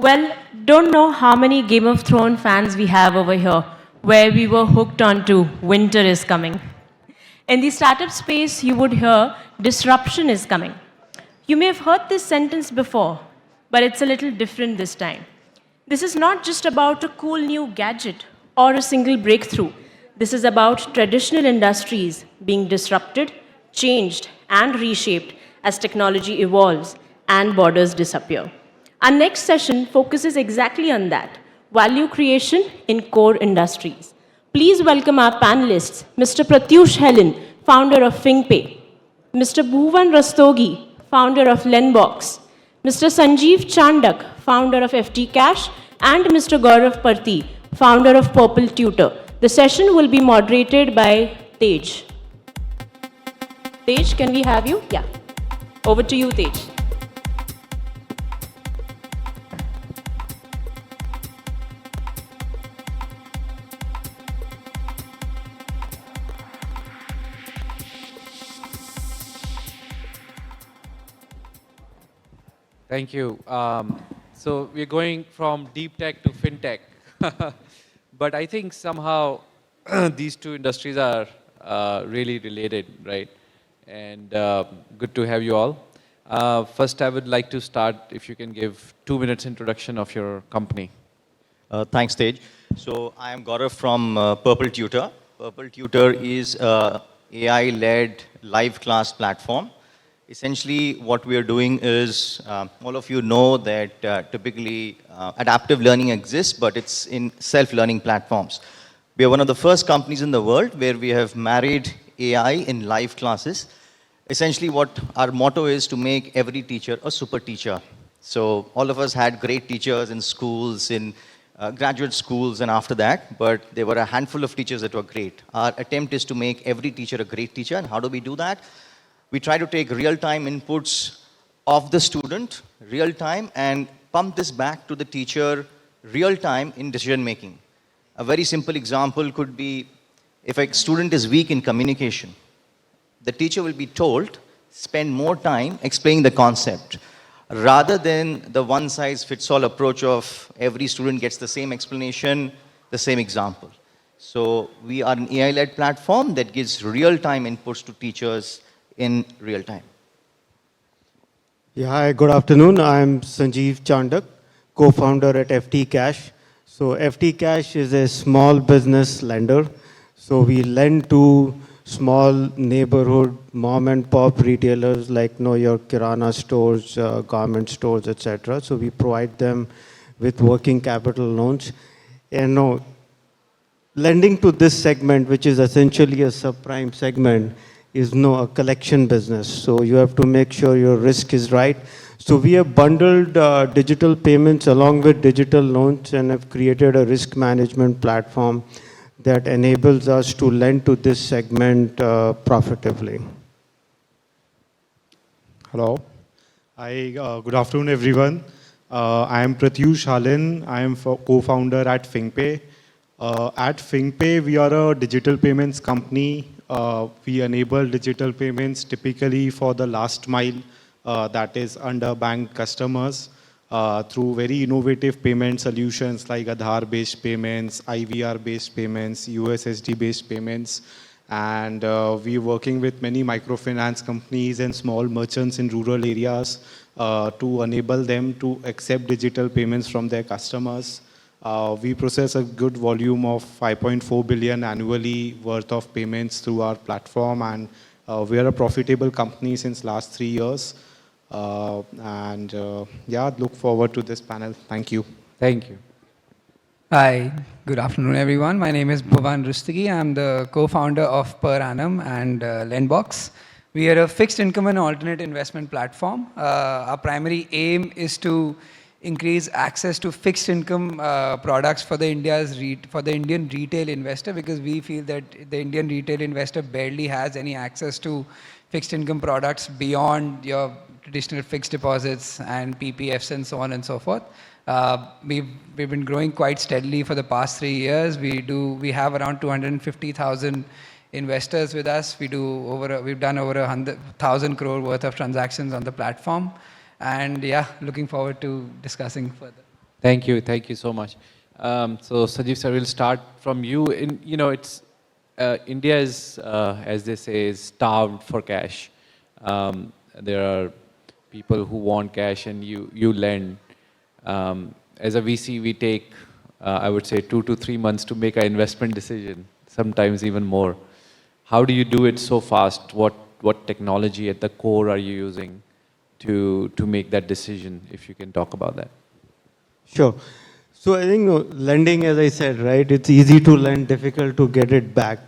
Well, don't know how many Game of Thrones fans we have over here, where we were hooked onto winter is coming. In the startup space, you would hear disruption is coming. You may have heard this sentence before, but it's a little different this time. This is not just about a cool new gadget or a single breakthrough. This is about traditional industries being disrupted, changed, and reshaped as technology evolves and borders disappear. Our next session focuses exactly on that value creation in core industries. Please welcome our panelists, Mr. Pratyush Halen, founder of Fingpay, Mr. Bhuvan Rustagi, founder of Lendbox, Mr. Sanjeev Chandak, founder of FTCash, and Mr. Gaurav Perti, founder of PurpleTutor. The session will be moderated by Tej. Tej, can we have you? Yeah. Over to you, Tej. Thank you. So we're going from deep tech to fintech. But I think somehow these two industries are really related, right? And good to have you all. First, I would like to start, if you can give 2 minutes introduction of your company. Thanks, Tej. So I am Gaurav from PurpleTutor. PurpleTutor is a AI-led live class platform. Essentially, what we are doing is, all of you know that typically adaptive learning exists, but it's in self-learning platforms. We are one of the first companies in the world where we have married AI in live classes. Essentially, what our motto is to make every teacher a super teacher. So all of us had great teachers in schools, in graduate schools and after that, but there were a handful of teachers that were great. Our attempt is to make every teacher a great teacher. And how do we do that? We try to take real-time inputs of the student, real-time, and pump this back to the teacher real-time in decision-making. A very simple example could be, if a student is weak in communication, the teacher will be told, spend more time explaining the concept, rather than the one-size-fits-all approach of every student gets the same explanation, the same example. So we are an AI-led platform that gives real-time inputs to teachers in real time. Yeah, hi, good afternoon. I'm Sanjeev Chandak, co-founder at FTCash. So FTCash is a small business lender. So we lend to small neighborhood mom and pop retailers like your Kirana stores, garment stores, etc. So we provide them with working capital loans. And lending to this segment, which is essentially a subprime segment, is a collection business. So you have to make sure your risk is right. So we have bundled digital payments along with digital loans and have created a risk management platform that enables us to lend to this segment profitably. Hello. Hi, good afternoon, everyone. I am Pratyush Halen. I am co-founder at Fingpay. At Fingpay, we are a digital payments company. We enable digital payments typically for the last mile, that is underbanked customers, through very innovative payment solutions like Aadhaar-based payments, IVR-based payments, USSD-based payments. And we're working with many microfinance companies and small merchants in rural areas to enable them to accept digital payments from their customers. We process a good volume of 5.4 billion annually worth of payments through our platform, and we are a profitable company since last 3 years. Yeah, look forward to this panel. Thank you. Thank you. Hi, good afternoon, everyone. My name is Bhuvan Rustagi. I'm the co-founder of Per Annum and Lendbox. We are a fixed income and alternate investment platform. Our primary aim is to increase access to fixed income products for the Indian retail investor, because we feel that the Indian retail investor barely has any access to fixed income products beyond your traditional fixed deposits and PPFs and so on and so forth. We've been growing quite steadily for the past 3 years. We have around 250,000 investors with us. We've done over 100,000 crore worth of transactions on the platform. And yeah, looking forward to discussing further. Thank you so much. So Sanjeev sir, we'll start from you. It's India is, as they say, is starved for cash. There are people who want cash, and you lend. As a VC, we take, I would say, 2 to 3 months to make an investment decision, sometimes even more. How do you do it so fast? What technology at the core are you using to make that decision? If you can talk about that. Sure. So I think lending, as I said, right, it's easy to lend, difficult to get it back.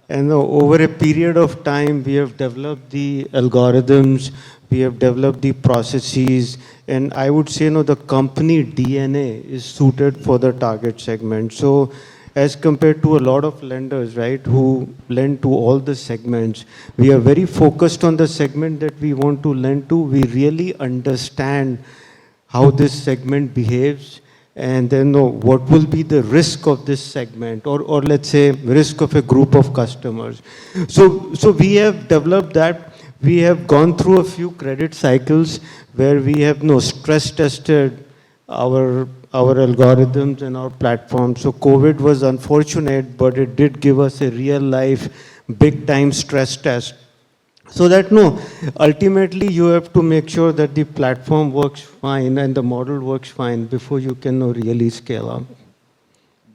And over a period of time, we have developed the algorithms, we have developed the processes, and I would say, the company DNA is suited for the target segment. So as compared to a lot of lenders, right, who lend to all the segments, we are very focused on the segment that we want to lend to. We really understand how this segment behaves, and then what will be the risk of this segment, or let's say risk of a group of customers. So we have developed that. We have gone through a few credit cycles where we have stress tested our algorithms and our platform. So COVID was unfortunate, but it did give us a real life, big time stress test. So that ultimately you have to make sure that the platform works fine and the model works fine before you can really scale up.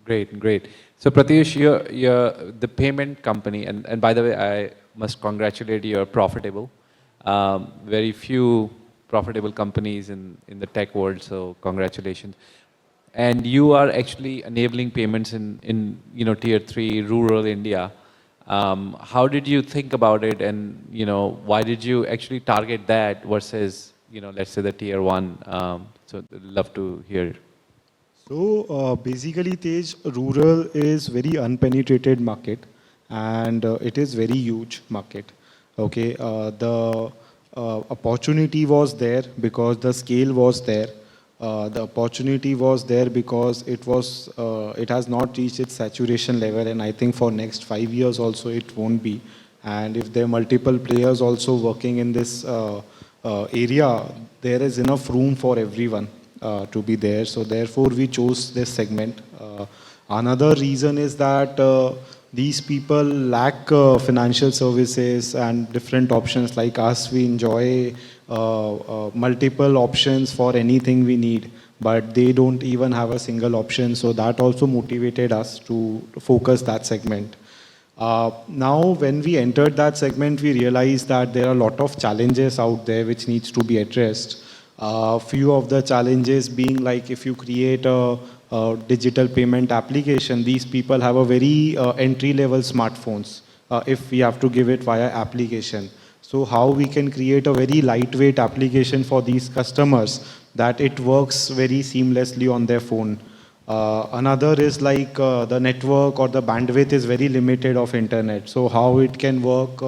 Great. So Pratyush, you're the payment company, and by the way, I must congratulate you, you're profitable. Very few profitable companies in the tech world, so congratulations. And you are actually enabling payments in tier 3 rural India. How did you think about it, and why did you actually target that versus let's say the tier 1? So love to hear. So basically, Tej, rural is very unpenetrated market, and it is very huge market. Okay, the opportunity was there because the scale was there. The opportunity was there because it has not reached its saturation level, and I think for next 5 years also it won't be. And if there are multiple players also working in this area, there is enough room for everyone to be there. So therefore we chose this segment. Another reason is that these people lack financial services and different options. Like us, we enjoy multiple options for anything we need, but they don't even have a single option. So that also motivated us to focus that segment. Now, when we entered that segment, we realized that there are a lot of challenges out there which needs to be addressed. Few of the challenges being like if you create a digital payment application, these people have a very entry-level smartphones if we have to give it via application. So how we can create a very lightweight application for these customers that it works very seamlessly on their phone. Another is like the network or the bandwidth is very limited of internet. So how it can work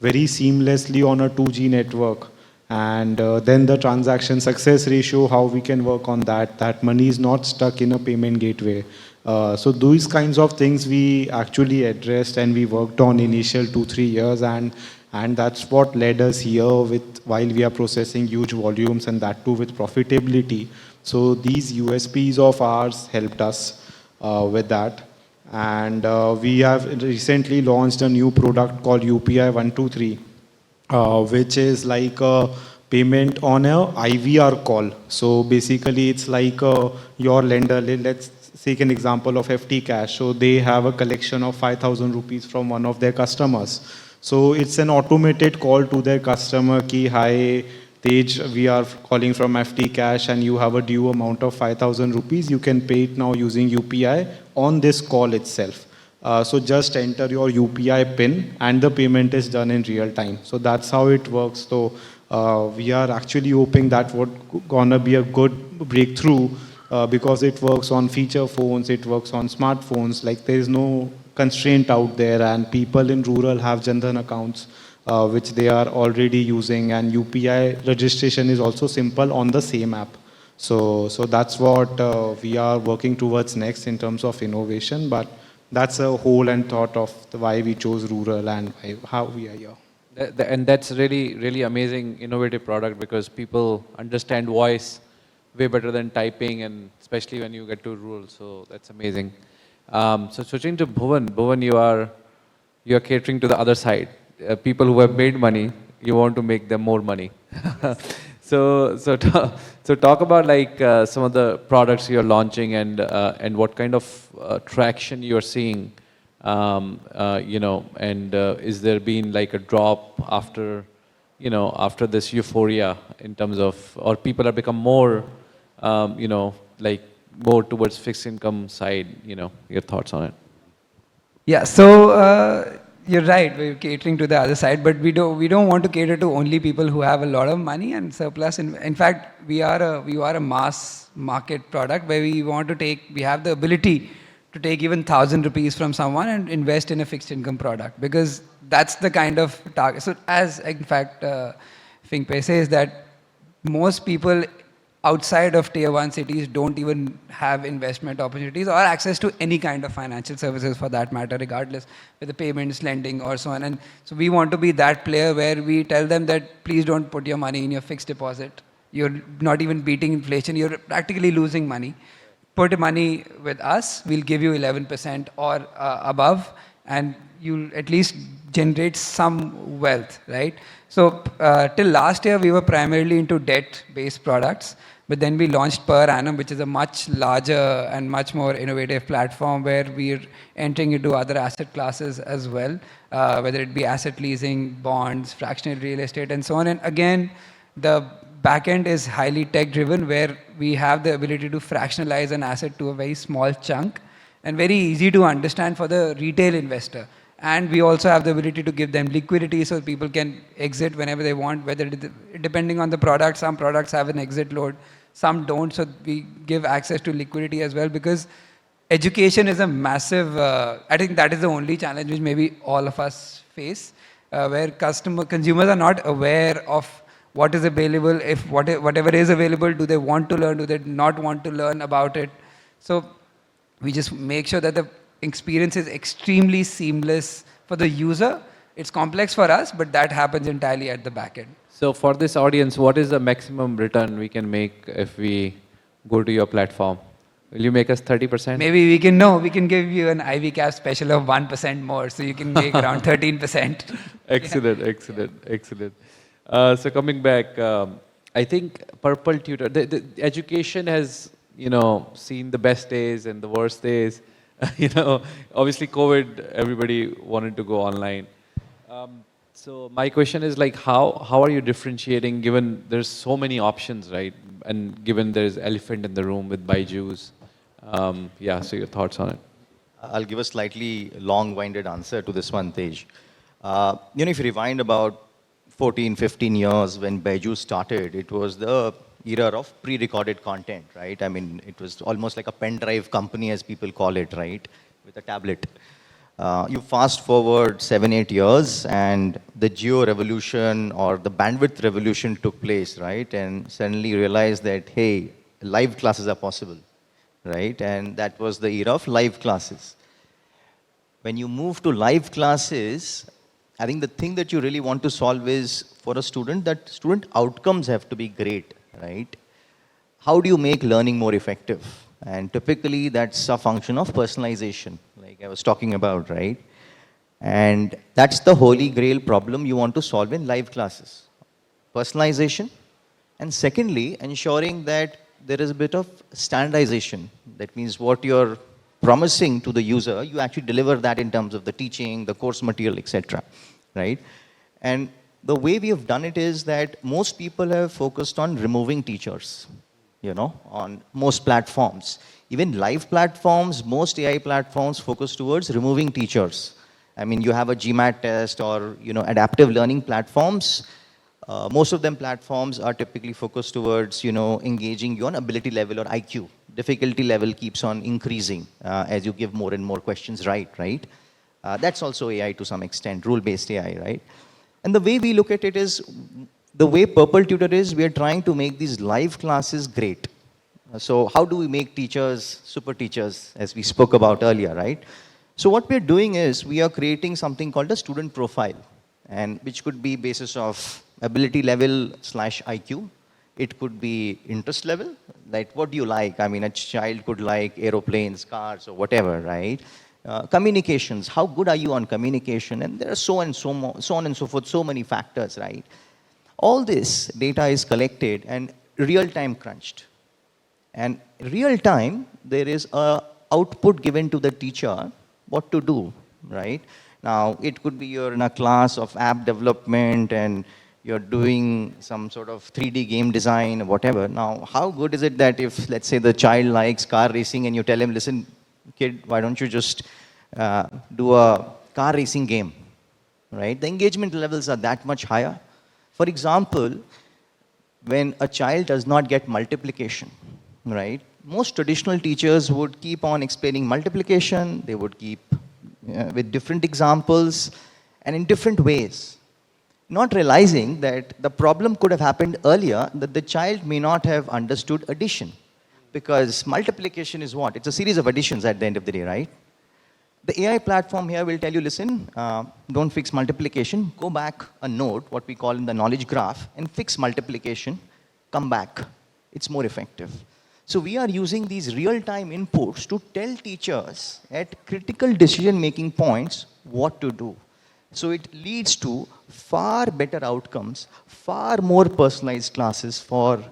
very seamlessly on a 2G network. And then the transaction success ratio, how we can work on that. That money is not stuck in a payment gateway. So these kinds of things we actually addressed and we worked on initial 2-3 years, and that's what led us here with while we are processing huge volumes, and that too with profitability. So these USPs of ours helped us with that. And we have recently launched a new product called UPI 123, which is like a payment on a IVR call. So basically it's like your lender, let's take an example of FTCash. So they have a collection of 5,000 rupees from one of their customers. So it's an automated call to their customer ki, hi Tej, we are calling from FTCash and you have a due amount of 5,000 rupees. You can pay it now using UPI on this call itself. So just enter your UPI PIN and the payment is done in real time. So that's how it works. So we are actually hoping that would gonna be a good breakthrough because it works on feature phones, it works on smartphones. Like there is no constraint out there, and people in rural have Jan Dhan accounts which they are already using, and UPI registration is also simple on the same app. So that's what we are working towards next in terms of innovation. But that's a whole and thought of why we chose rural and how we are here. And that's really, really amazing, innovative product because people understand voice way better than typing, and especially when you get to rural. So that's amazing. So switching to Bhuvan, you are catering to the other side. People who have made money, you want to make them more money. So talk about like some of the products you're launching and what kind of traction you're seeing, and is there been like a drop after, after this euphoria in terms of, or people have become more, like more towards fixed income side, your thoughts on it? Yeah, so you're right. We're catering to the other side, but we don't want to cater to only people who have a lot of money and surplus. In fact, we are a mass market product where we have the ability to take even 1,000 rupees from someone and invest in a fixed income product, because that's the kind of target. So as in fact, Fingpay says that most people outside of tier 1 cities don't even have investment opportunities or access to any kind of financial services for that matter, regardless whether payments, lending or so on. And so we want to be that player where we tell them that please don't put your money in your fixed deposit. You're not even beating inflation, you're practically losing money. Put money with us, we'll give you 11% or above, and you'll at least generate some wealth, right? So till last year, we were primarily into debt-based products, but then we launched Per Annum, which is a much larger and much more innovative platform where we're entering into other asset classes as well, whether it be asset leasing, bonds, fractional real estate, and so on. And again, the backend is highly tech-driven, where we have the ability to fractionalize an asset to a very small chunk and very easy to understand for the retail investor. And we also have the ability to give them liquidity so people can exit whenever they want, depending on the product. Some products have an exit load, some don't. So we give access to liquidity as well, because education is a massive, I think that is the only challenge which maybe all of us face, where consumers are not aware of what is available. If whatever is available, do they want to learn, do they not want to learn about it? So we just make sure that the experience is extremely seamless for the user. It's complex for us, but that happens entirely at the back end. So for this audience, what is the maximum return we can make if we go to your platform? Will you make us 30%? Maybe we can give you an IvyCap special of 1% more, so you can make around 13%. Excellent, excellent, excellent. So coming back, I think PurpleTutor, the education has, seen the best days and the worst days. Obviously COVID, everybody wanted to go online. So my question is like, how are you differentiating, given there's so many options, right? And given there's elephant in the room with Byju's. So your thoughts on it? I'll give a slightly long-winded answer to this one, Tej. If you rewind about 14, 15 years when Byju started, it was the era of pre-recorded content, right? I mean, it was almost like a pen drive company, as people call it, right? With a tablet. You fast forward 7, 8 years and the geo revolution or the bandwidth revolution took place, right? And suddenly you realize that, hey, live classes are possible, right? And that was the era of live classes. When you move to live classes, I think the thing that you really want to solve is for a student, that student outcomes have to be great, right? How do you make learning more effective? And typically that's a function of personalization, like I was talking about, right? And that's the holy grail problem you want to solve in live classes. Personalization. And secondly, ensuring that there is a bit of standardization. That means what you're promising to the user, you actually deliver that in terms of the teaching, the course material, etc. Right? And the way we have done it is that most people have focused on removing teachers, on most platforms. Even live platforms, most AI platforms focus towards removing teachers. I mean, you have a GMAT test or, adaptive learning platforms. Most of them platforms are typically focused towards, engaging you on ability level or IQ. Difficulty level keeps on increasing as you give more and more questions right? That's also AI to some extent, rule-based AI, right? And the way we look at it is, the way PurpleTutor is, we are trying to make these live classes great. So how do we make teachers super teachers, as we spoke about earlier, right? So what we're doing is, we are creating something called a student profile, and which could be basis of ability level / IQ. It could be interest level, like what do you like? I mean, a child could like aeroplanes, cars, or whatever, right? Communications, how good are you on communication? And there are so on and so forth, so many factors, right? All this data is collected and real-time crunched. And real-time, there is a output given to the teacher what to do, right? Now, it could be you're in a class of app development and you're doing some sort of 3D game design or whatever. Now, how good is it that if, let's say, the child likes car racing and you tell him, listen, kid, why don't you just do a car racing game, right? The engagement levels are that much higher. For example, when a child does not get multiplication, right? Most traditional teachers would keep on explaining multiplication. They would keep with different examples and in different ways, not realizing that the problem could have happened earlier, that the child may not have understood addition. Because multiplication is what? It's a series of additions at the end of the day, right? The AI platform here will tell you, listen, don't fix multiplication. Go back a node, what we call in the knowledge graph, and fix multiplication. Come back. It's more effective. So we are using these real-time inputs to tell teachers at critical decision-making points what to do. So it leads to far better outcomes, far more personalized classes for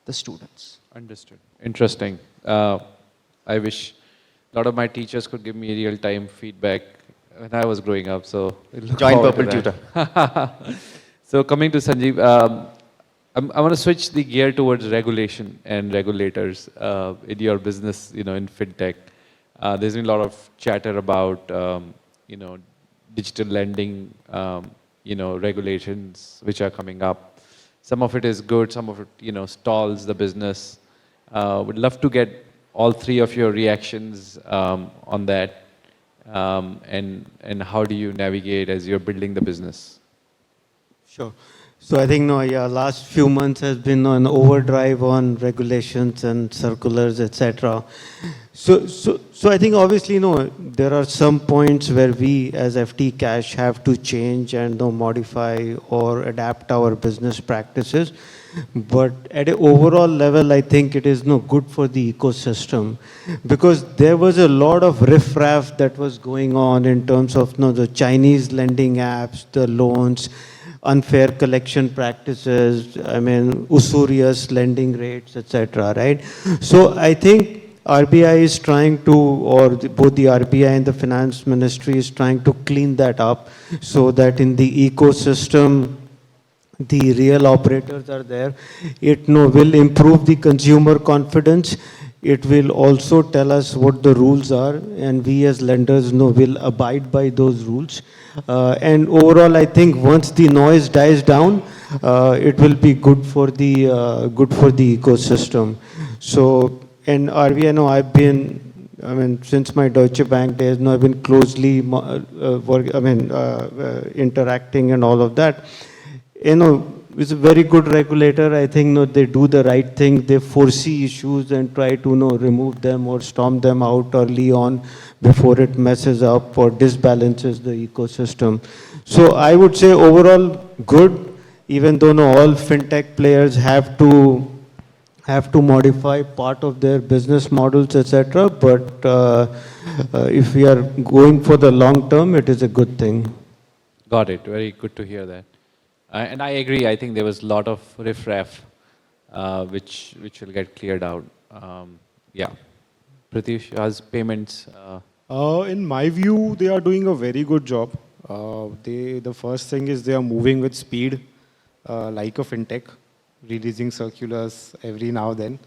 the students. Understood. Interesting. I wish a lot of my teachers could give me real-time feedback when I was growing up. So Join PurpleTutor. So coming to Sanjeev, I want to switch the gear towards regulation and regulators in your business, in fintech. There's been a lot of chatter about, digital lending, regulations which are coming up. Some of it is good, some of it, stalls the business. Would love to get all three of your reactions on that, and how do you navigate as you're building the business? Sure. So I think, last few months has been an overdrive on regulations and circulars, etc. So I think obviously, there are some points where we as FTCash have to change and modify or adapt our business practices. But at an overall level, I think it is good for the ecosystem, because there was a lot of riffraff that was going on in terms of the Chinese lending apps, the loans, unfair collection practices, usurious lending rates, etc. Right? So I think RBI is trying to, or both the RBI and the Finance Ministry is trying to clean that up so that in the ecosystem, the real operators are there. It will improve the consumer confidence. It will also tell us what the rules are, and we as lenders will abide by those rules. And overall, I think once the noise dies down, it will be good for the ecosystem. So, and RBI, I've been, since my Deutsche Bank days, I've been closely interacting and all of that. It's a very good regulator. I think they do the right thing. They foresee issues and try to remove them or storm them out early on before it messes up or disbalances the ecosystem. So I would say overall good, even though all fintech players have to modify part of their business models, etc. But if we are going for the long term, it is a good thing. Got it. Very good to hear that. And I agree. I think there was a lot of riffraff, which will get cleared out. Yeah. Pratyush, as payments? In my view, they are doing a very good job. The first thing is they are moving with speed, like a fintech, releasing circulars every now and then.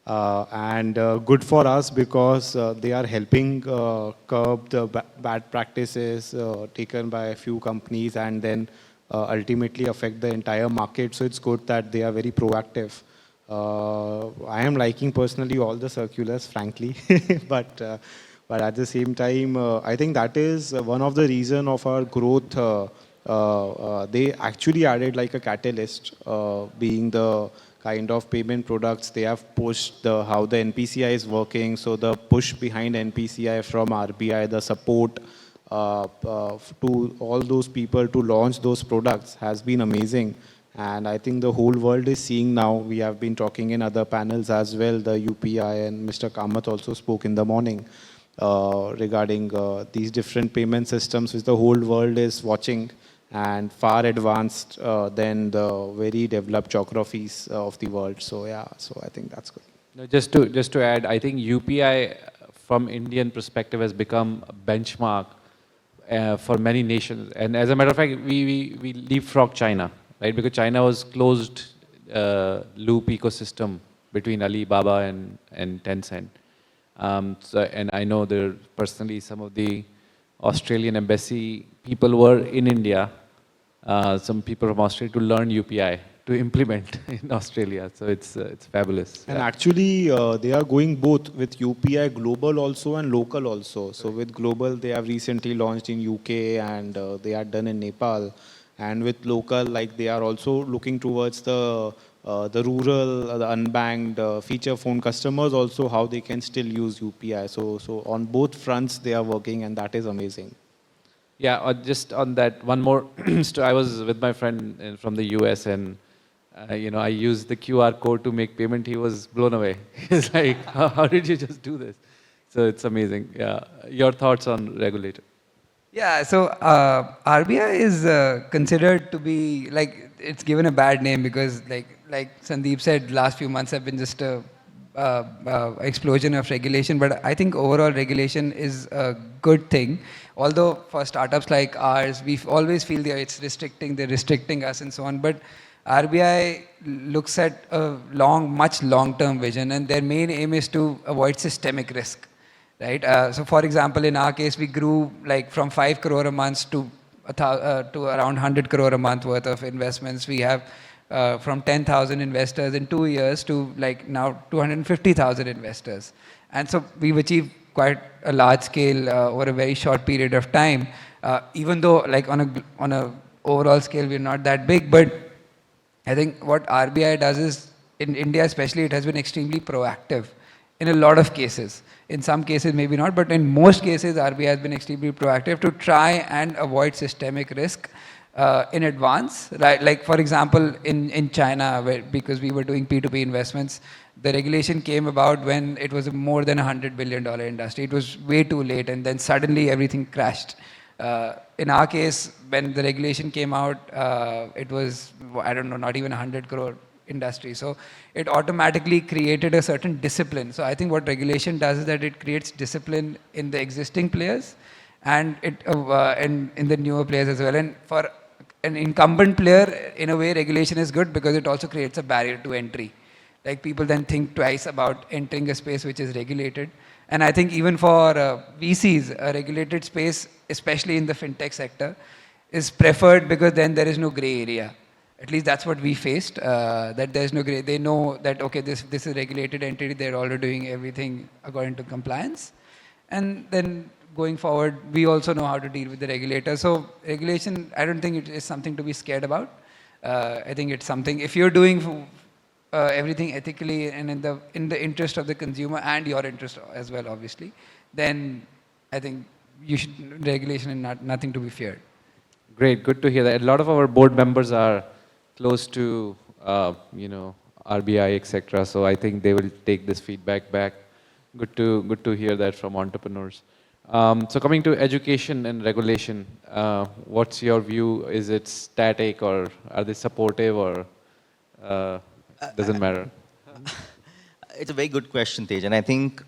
And good for us because they are helping curb the bad practices taken by a few companies and then ultimately affect the entire market. So it's good that they are very proactive. I am liking personally all the circulars, frankly, but at the same time, I think that is one of the reason of our growth. They actually added like a catalyst, being the kind of payment products they have pushed, how the NPCI is working. So the push behind NPCI from RBI, the support to all those people to launch those products has been amazing. And I think the whole world is seeing now, we have been talking in other panels as well, the UPI, and Mr. Kamath also spoke in the morning regarding these different payment systems which the whole world is watching and far advanced than the very developed geographies of the world. So yeah, so I think that's good. No, just to add, I think UPI from Indian perspective has become a benchmark for many nations. And as a matter of fact, we leapfrog China, right? Because China was closed loop ecosystem between Alibaba and Tencent. And I know there personally some of the Australian embassy people were in India, some people from Australia to learn UPI, to implement in Australia. So it's fabulous. And actually, they are going both with UPI global also and local also. So with global, they have recently launched in UK and they are done in Nepal. And with local, like they are also looking towards the rural, the unbanked feature phone customers also, how they can still use UPI. So on both fronts, they are working, and that is amazing. Yeah, just on that, one more. I was with my friend from the US, and I used the QR code to make payment. He was blown away. He's like, how did you just do this? So it's amazing. Yeah. Your thoughts on regulator? Yeah, so RBI is considered to be, like, it's given a bad name because, like Sandeep said, last few months have been just a explosion of regulation. But I think overall regulation is a good thing. Although for startups like ours, we always feel that it's restricting, they're restricting us and so on. But RBI looks at a much long-term vision, and their main aim is to avoid systemic risk. Right. So, for example, in our case, we grew like from 5 crore a month to around 100 crore a month worth of investments. We have from 10,000 investors in 2 years to like now 250,000 investors. And so we've achieved quite a large scale over a very short period of time. Even though like on a overall scale, we're not that big, but I think what RBI does is, in India especially, it has been extremely proactive in a lot of cases. In some cases, maybe not, but in most cases, RBI has been extremely proactive to try and avoid systemic risk in advance. Right? Like, for example, in China, because we were doing P2P investments, the regulation came about when it was a more than $100 billion industry. It was way too late, and then suddenly everything crashed. In our case, when the regulation came out, it was, I don't know, not even 100 crore industry. So it automatically created a certain discipline. So I think what regulation does is that it creates discipline in the existing players and in the newer players as well. And for an incumbent player, in a way, regulation is good because it also creates a barrier to entry. Like, people then think twice about entering a space which is regulated. And I think even for VCs, a regulated space, especially in the fintech sector, is preferred because then there is no gray area. At least that's what we faced, that there's no gray. They know that, okay, this is a regulated entity, they're already doing everything according to compliance. And then going forward, we also know how to deal with the regulator. So regulation, I don't think it is something to be scared about. I think it's something, if you're doing everything ethically and in the interest of the consumer and your interest as well, obviously, then I think regulation is nothing to be feared. Great, good to hear that. A lot of our board members are close to, RBI, etc. So I think they will take this feedback back. Good to hear that from entrepreneurs. So coming to education and regulation, what's your view? Is it static, or are they supportive, or doesn't matter? It's a very good question, Tej. And I think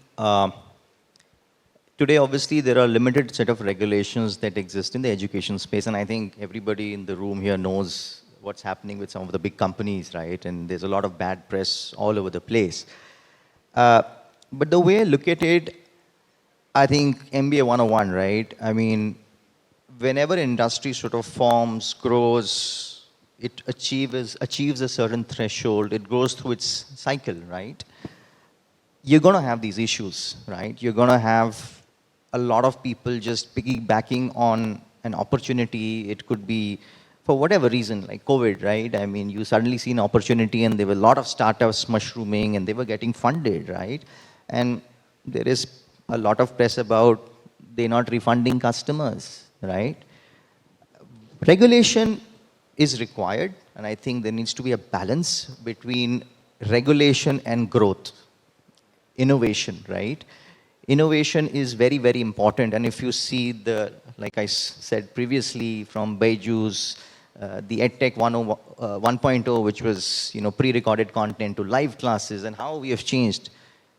today, obviously, there are limited set of regulations that exist in the education space. And I think everybody in the room here knows what's happening with some of the big companies, right? And there's a lot of bad press all over the place. But the way I look at it, I think MBA 101, right? I mean, whenever industry sort of forms, grows, it achieves a certain threshold, it goes through its cycle, right? You're going to have these issues, right? You're going to have a lot of people just piggybacking on an opportunity. It could be for whatever reason, like COVID, right? I mean, you suddenly see an opportunity and there were a lot of startups mushrooming and they were getting funded, right? And there is a lot of press about they're not refunding customers, right? Regulation is required, and I think there needs to be a balance between regulation and growth, innovation, right? Innovation is very, very important, and if you see the, like I said previously, from Byju's, the EdTech 1.0, which was, you know, pre-recorded content to live classes, and how we have changed,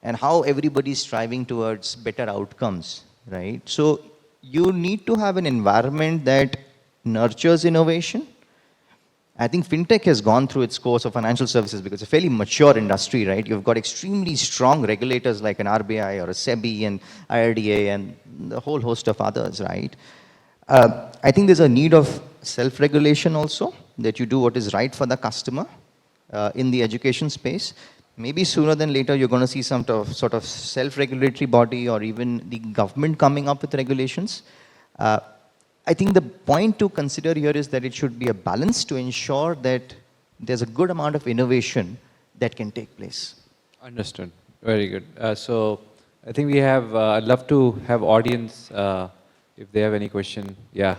and how everybody is striving towards better outcomes, right? So you need to have an environment that nurtures innovation. I think fintech has gone through its course of financial services because it's a fairly mature industry, right? You've got extremely strong regulators like an RBI or a SEBI and IRDA and the whole host of others, right? I think there's a need of self-regulation also, that you do what is right for the customer in the education space. Maybe sooner than later, you're going to see some sort of self-regulatory body or even the government coming up with regulations. I think the point to consider here is that it should be a balance to ensure that there's a good amount of innovation that can take place. Understood. Very good. So I think we have, I'd love to have audience, if they have any question. Yeah.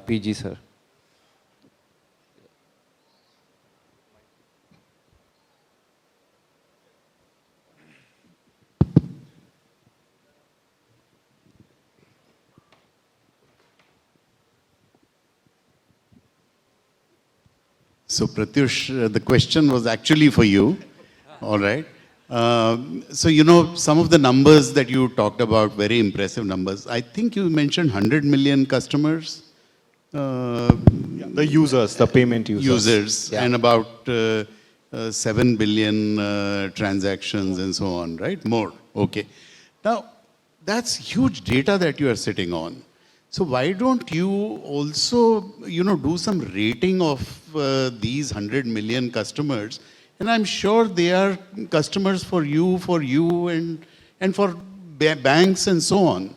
PG, sir. So Pratyush, the question was actually for you. All right. So, you know, some of the numbers that you talked about, very impressive numbers. I think you mentioned 100 million customers. The users, the payment users. And about 7 billion transactions and so on, right? More. Okay. Now, that's huge data that you are sitting on. So why don't you also, you know, do some rating of these 100 million customers? And I'm sure they are customers for you, and for banks and so on.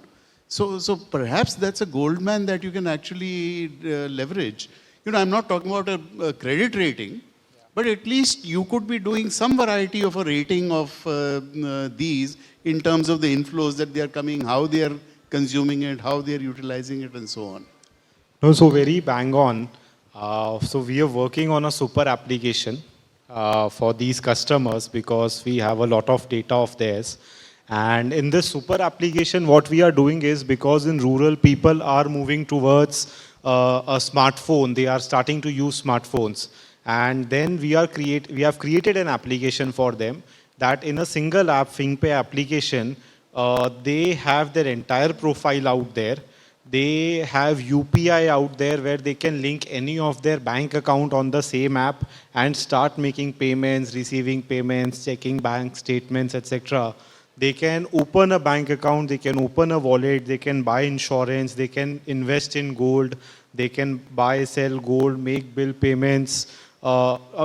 So perhaps that's a gold mine that you can actually leverage. You know, I'm not talking about a credit rating, but at least you could be doing some variety of a rating of these in terms of the inflows that they are coming, how they are consuming it, how they are utilizing it, and so on. No, so very bang on. So we are working on a super application for these customers because we have a lot of data of theirs. And in this super application, what we are doing is, because in rural people are moving towards a smartphone, they are starting to use smartphones. And then we have created an application for them that in a single app, Fingpay application, they have their entire profile out there. They have UPI out there where they can link any of their bank account on the same app and start making payments, receiving payments, checking bank statements, etc. They can open a bank account, they can open a wallet, they can buy insurance, they can invest in gold, they can buy, sell gold, make bill payments,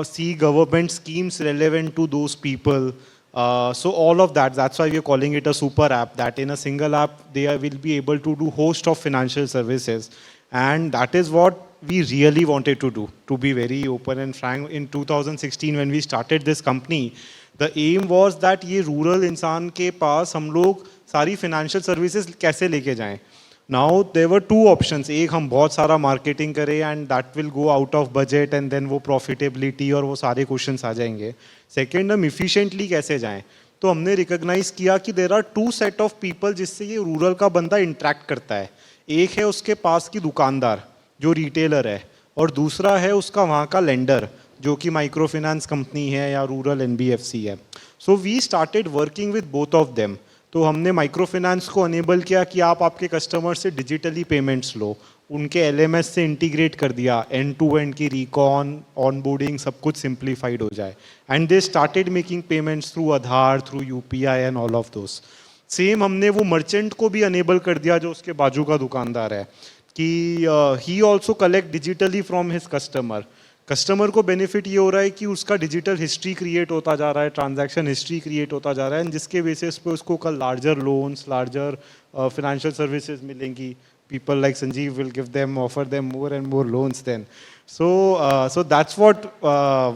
see government schemes relevant to those people. So all of that, that's why we're calling it a super app, that in a single app, they will be able to do host of financial services. And that is what we really wanted to do, to be very open and frank. In 2016, when we started this company, the aim was that ये rural इंसान के पास हम लोग सारी financial services कैसे लेके जाएं. Now there were two options. एक हम बहुत सारा marketing करें and that will go out of budget and then वो profitability और वो सारे questions आ जाएंगे. Second, हम efficiently कैसे जाएं. तो हमने recognize किया कि there are two set of people जिससे ये rural का बंदा interact करता है. एक है उसके पास की दुकानदार जो retailer है और दूसरा है उसका वहाँ का lender जो कि माइक्रो फाइनेंस कंपनी है या रूरल एनबीएफसी है. So we started working with both of them. तो हमने माइक्रो फाइनेंस को अनेबल किया कि आप आपके कस्टमर से डिजिटली पेमेंट्स लो, उनके एलएमएस से इंटीग्रेट कर दिया, एंड टू एंड की रिकॉन ऑनबोर्डिंग सब कुछ सिंप्लीफाइड हो जाए. And they started making payments through Aadhaar, through UPI and all of those. Same हमने वो मर्चेंट को भी अनेबल कर दिया जो उसके बाजू का दुकानदार है कि he also collect digitally from his customer. Customer को बेनिफिट ये हो रहा है कि उसका डिजिटल हिस्ट्री क्रिएट होता जा रहा है, ट्रांजैक्शन हिस्ट्री क्रिएट होता जा रहा है, जिसके बेसिस पे उसको कल larger loans, larger financial services मिलेंगी. People like Sanjeev will give them, offer them more and more loans then. So that's what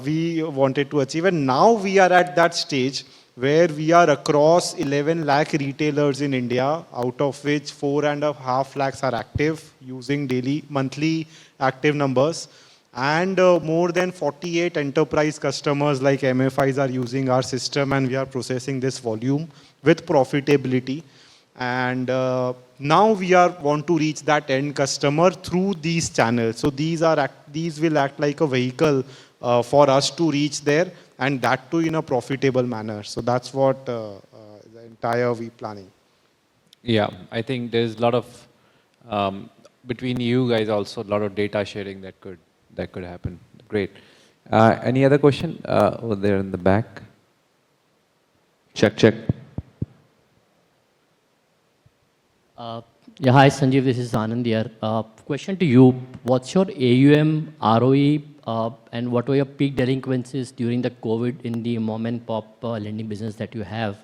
we wanted to achieve. And now we are at that stage where we are across 11 lakh retailers in India, out of which 4.5 lakhs are active, using daily, monthly active numbers. And more than 48 enterprise customers like MFIs are using our system, and we are processing this volume with profitability. And now we want to reach that end customer through these channels. So these will act like a vehicle for us to reach there, and that too in a profitable manner. So that's what the entire we planning. Yeah, I think there's a lot of, between you guys also, a lot of data sharing that could happen. Great. Any other question over there in the back? Check. Yeah, hi Sanjeev, this is Anand here. Question to you, what's your AUM, ROE, and what were your peak delinquencies during the COVID in the mom and pop lending business that you have?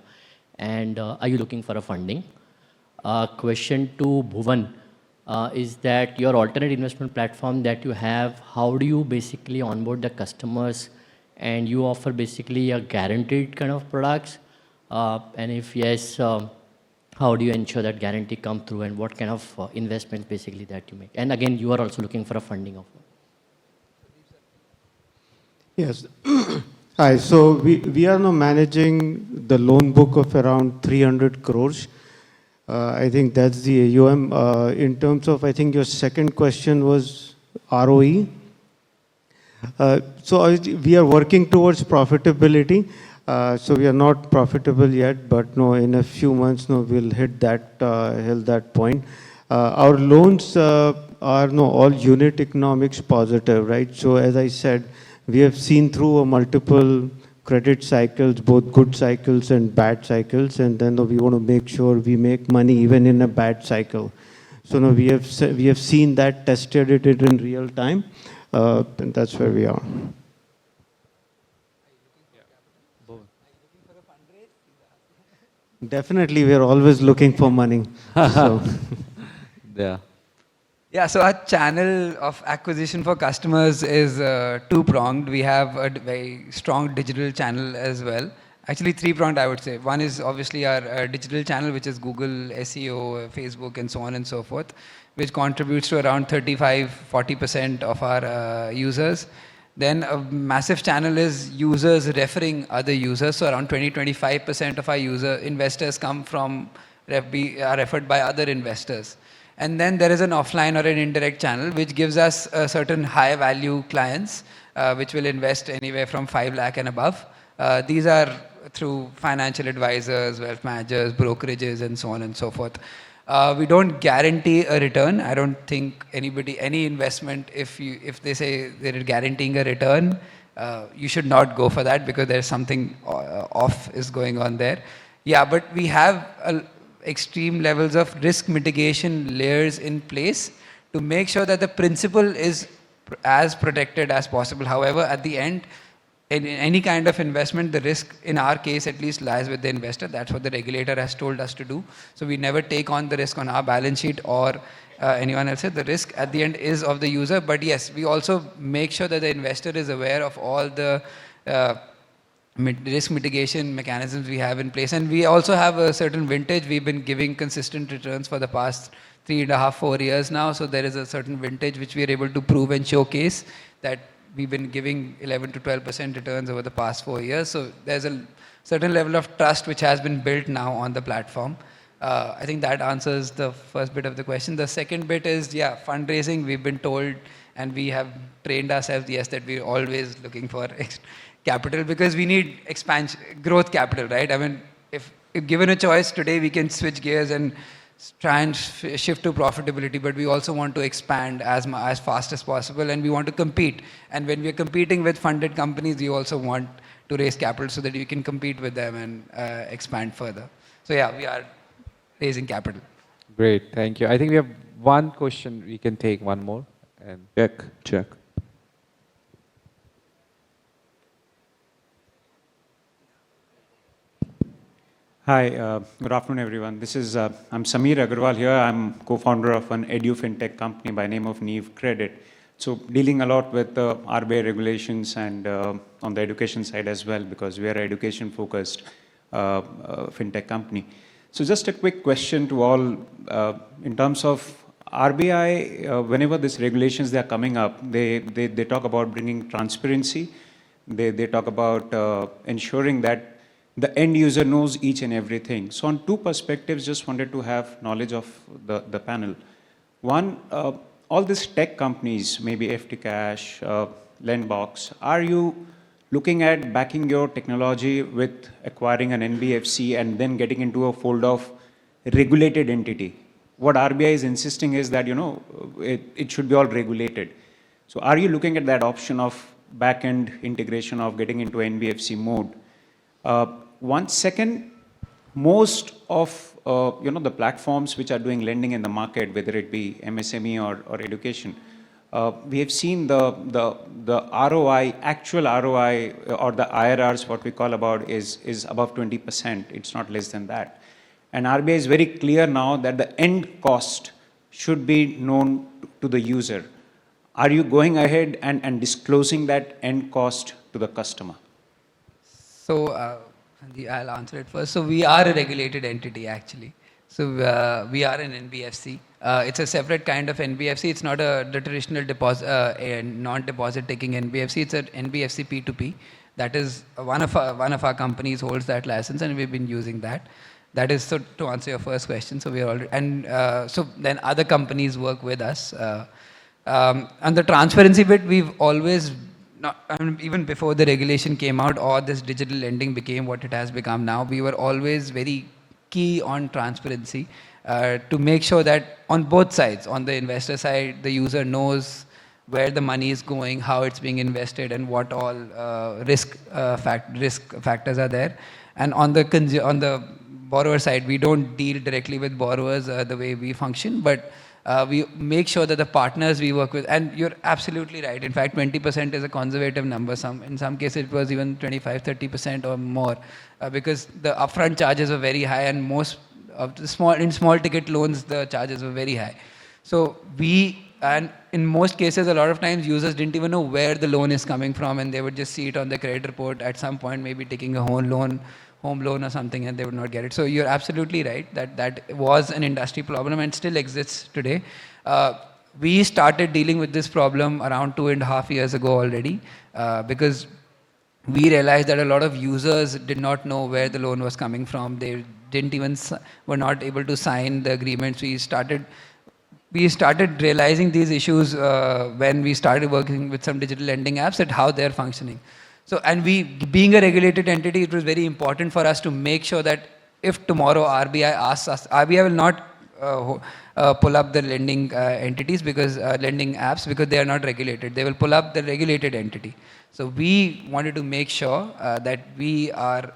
And are you looking for a funding? Question to Bhuvan is that your alternate investment platform that you have, how do you basically onboard the customers, and you offer basically a guaranteed kind of products? And if yes, how do you ensure that guarantee come through, and what kind of investments basically that you make? And again, you are also looking for a funding offer. Yes. Hi. So we are now managing the loan book of around 300 crores. I think that's the AUM. In terms of, I think your second question was ROE. We are working towards profitability. So we are not profitable yet, but no, in a few months, no, we'll hit that point. Our loans are all unit economics positive, right? So as I said, we have seen through multiple credit cycles, both good cycles and bad cycles, and then we want to make sure we make money even in a bad cycle. So we have seen that, tested it in real time, and that's where we are. Definitely, we are always looking for money. So. Yeah. Yeah, so our channel of acquisition for customers is two-pronged. We have a very strong digital channel as well. Actually, three-pronged, I would say. One is obviously our digital channel, which is Google, SEO, Facebook, and so on and so forth, which contributes to around 35–40% of our users. Then a massive channel is users referring other users. So around 20–25% of our investors come from, are referred by other investors. And then there is an offline or an indirect channel, which gives us a certain high value clients, which will invest anywhere from 5 lakh and above. These are through financial advisors, wealth managers, brokerages, and so on and so forth. We don't guarantee a return. I don't think any investment, if they say they're guaranteeing a return, you should not go for that, because there's something off is going on there. Yeah, but we have extreme levels of risk mitigation layers in place to make sure that the principal is as protected as possible. However, at the end, in any kind of investment, the risk, in our case at least, lies with the investor. That's what the regulator has told us to do. So we never take on the risk on our balance sheet or anyone else's. The risk at the end is of the user. But yes, we also make sure that the investor is aware of all the risk mitigation mechanisms we have in place. And we also have a certain vintage. We've been giving consistent returns for the past 3.5–4 years now. So there is a certain vintage which we are able to prove and showcase that we've been giving 11–12% returns over the past 4 years. So there's a certain level of trust which has been built now on the platform. I think that answers the first bit of the question. The second bit is, yeah, fundraising. We've been told, and we have trained ourselves, yes, that we're always looking for capital, because we need growth capital, right? I mean, if given a choice today, we can switch gears and try and shift to profitability, but we also want to expand as fast as possible, and we want to compete. And when we are competing with funded companies, we also want to raise capital so that you can compete with them and expand further. So yeah, we are raising capital. Great, thank you. I think we have one question. We can take one more. And check. Hi, good afternoon, everyone. This is I'm Sameer Agarwal here. I'm co-founder of an Edu Fintech company by name of Neve Credit. So dealing a lot with RBI regulations and on the education side as well, because we are an education-focused fintech company. So just a quick question to all. In terms of RBI, whenever these regulations they are coming up, they talk about bringing transparency. They talk about ensuring that the end user knows each and everything. So on two perspectives, just wanted to have knowledge of the panel. One, all these tech companies, maybe FTCash, Lendbox, are you looking at backing your technology with acquiring an NBFC and then getting into a fold of regulated entity? What RBI is insisting is that, it should be all regulated. So are you looking at that option of back-end integration of getting into NBFC mode? One second, most of the platforms which are doing lending in the market, whether it be MSME or education, we have seen the ROI, actual ROI or the IRRs, what we call about is above 20%. It's not less than that. And RBI is very clear now that the end cost should be known to the user. Are you going ahead and disclosing that end cost to the customer? So, I'll answer it first. So we are a regulated entity actually. So we are an NBFC. It's a separate kind of NBFC. It's not the traditional deposit, non-deposit taking NBFC. It's an NBFC P2P. That is one of our companies holds that license, and we've been using that. That is so to answer your first question. So we are already, and so then other companies work with us. And the transparency bit, we've always not, even before the regulation came out or this digital lending became what it has become now, we were always very key on transparency to make sure that on both sides, on the investor side, the user knows where the money is going, how it's being invested, and what all risk factors are there. And on the borrower side, we don't deal directly with borrowers the way we function, but we make sure that the partners we work with, and you're absolutely right. In fact, 20% is a conservative number. In some cases, it was even 25, 30% or more, because the upfront charges are very high, and most of the small ticket loans, the charges were very high. So and in most cases, a lot of times users didn't even know where the loan is coming from, and they would just see it on the credit report at some point, maybe taking a home loan or something, and they would not get it. So you're absolutely right that was an industry problem and still exists today. We started dealing with this problem around 2.5 years ago already, because we realized that a lot of users did not know where the loan was coming from. They were not able to sign the agreements. We started realizing these issues when we started working with some digital lending apps at how they're functioning. So, and being a regulated entity, it was very important for us to make sure that if tomorrow RBI asks us, RBI will not pull up the lending entities lending apps because they are not regulated. They will pull up the regulated entity. So we wanted to make sure that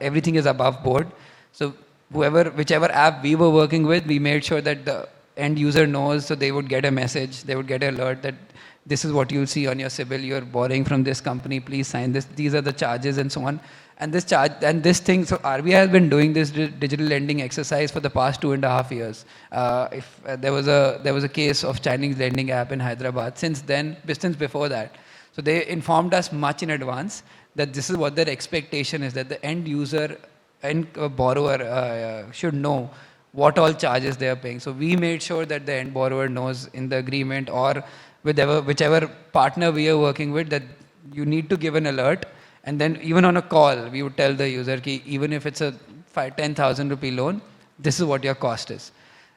everything is above board. So whichever app we were working with, we made sure that the end user knows, so they would get a message, they would get an alert that this is what you'll see on your CIBIL, you're borrowing from this company, please sign this, these are the charges and so on. And this thing, so RBI has been doing this digital lending exercise for the past 2.5 years. There was a case of Chinese lending app in Hyderabad since before that. So they informed us much in advance that this is what their expectation is, that the end user and borrower should know what all charges they are paying. So we made sure that the end borrower knows in the agreement or whichever partner we are working with that you need to give an alert. And then even on a call, we would tell the user, even if it's a 10,000 rupee loan, this is what your cost is.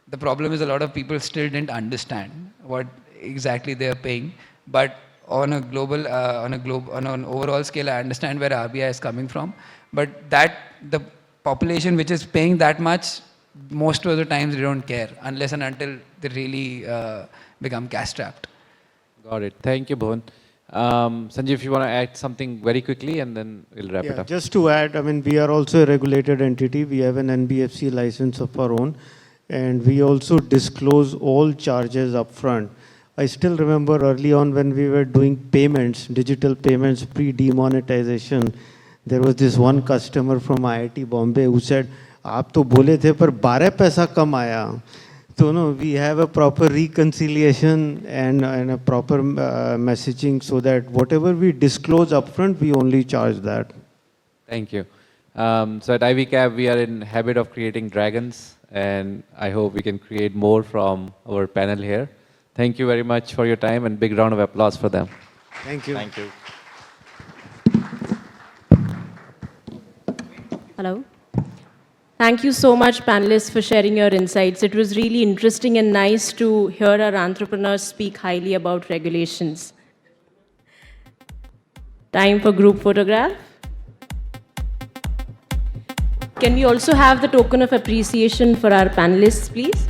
The problem is a lot of people still didn't understand what exactly they are paying. But on an overall scale, I understand where RBI is coming from. But the population which is paying that much, most of the times they don't care unless and until they really become cash strapped. Got it. Thank you, Bhuvan. Sanjeev, if you want to add something very quickly, and then we'll wrap it up. Just to add, we are also a regulated entity. We have an NBFC license of our own, and we also disclose all charges upfront. I still remember early on when we were doing payments, digital payments, pre-demonetization, there was this one customer from IIT Bombay who said, "आप तो बोले थे पर 12 पैसा कम आया." So no, we have a proper reconciliation and a proper messaging so that whatever we disclose upfront, we only charge that. Thank you. So at IvyCap, we are in habit of creating dragons, and I hope we can create more from our panel here. Thank you very much for your time and big round of applause for them. Thank you. Thank you. Hello. Thank you so much, panelists, for sharing your insights. It was really interesting and nice to hear our entrepreneurs speak highly about regulations. Time for group photograph. Can we also have the token of appreciation for our panelists, please?